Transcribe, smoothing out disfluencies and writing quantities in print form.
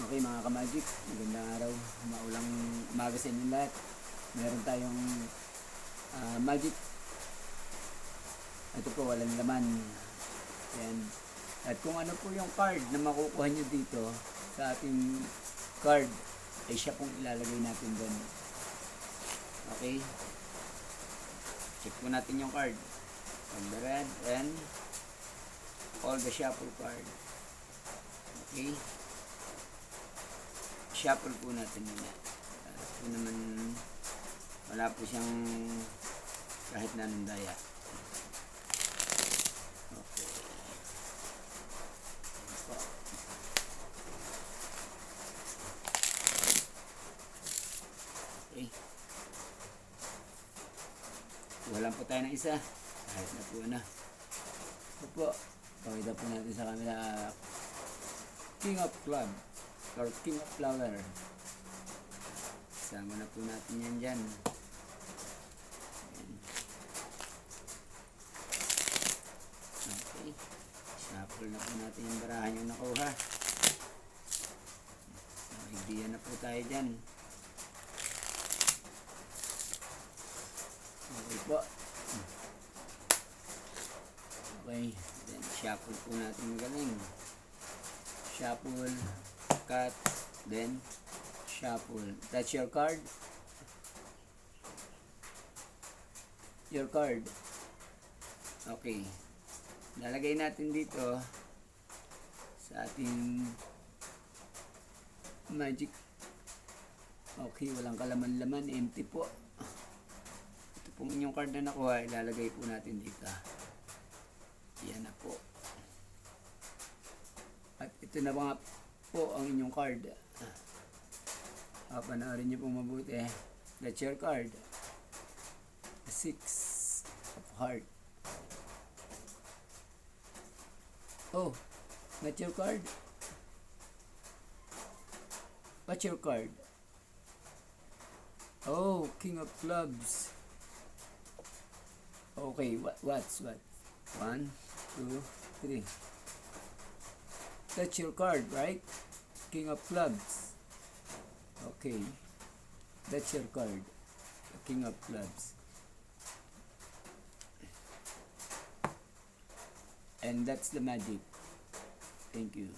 Okay mga ka-magic, magandang araw, maulang umaga sa inyo lahat. Meron tayong magic. Ito po, walang laman. Yan. At kung ano po yung card na makukuha nyo dito sa ating card, ay siya pong ilalagay natin doon. Okay? Check po natin yung card. On the red and all the shuffle card. Okay? Shuffle po natin muna. Po naman wala po siyang kahit na anong daya. Okay. So, okay. Wala po tayo ng isa. Kahit na po na. Ito po. Pakita po natin sa camera. King of Club or King of Flower. Sama na po natin yan dyan. Okay. Shuffle na po natin yung barahan yung nakuha. Idea na po tayo dyan. Okay po. Okay. Then shuffle po natin magaling. Shuffle. Cut. Then shuffle. That's your card. Your card. Okay. Lalagay natin dito sa ating magic. Okay, walang kalaman-laman. Empty po. Ito pong inyong card na nakuha, ilalagay po natin dito. Yan na po. At ito na mga po ang inyong card. Panoorin niyo po mabuti. That's your card. 6 of heart. Oh, that's your card. What's your card? Oh, King of Clubs. Okay, what's what? 1, 2, 3. That's your card, right? King of Clubs. Okay. That's your card. The King of Clubs. And that's the magic. Thank you.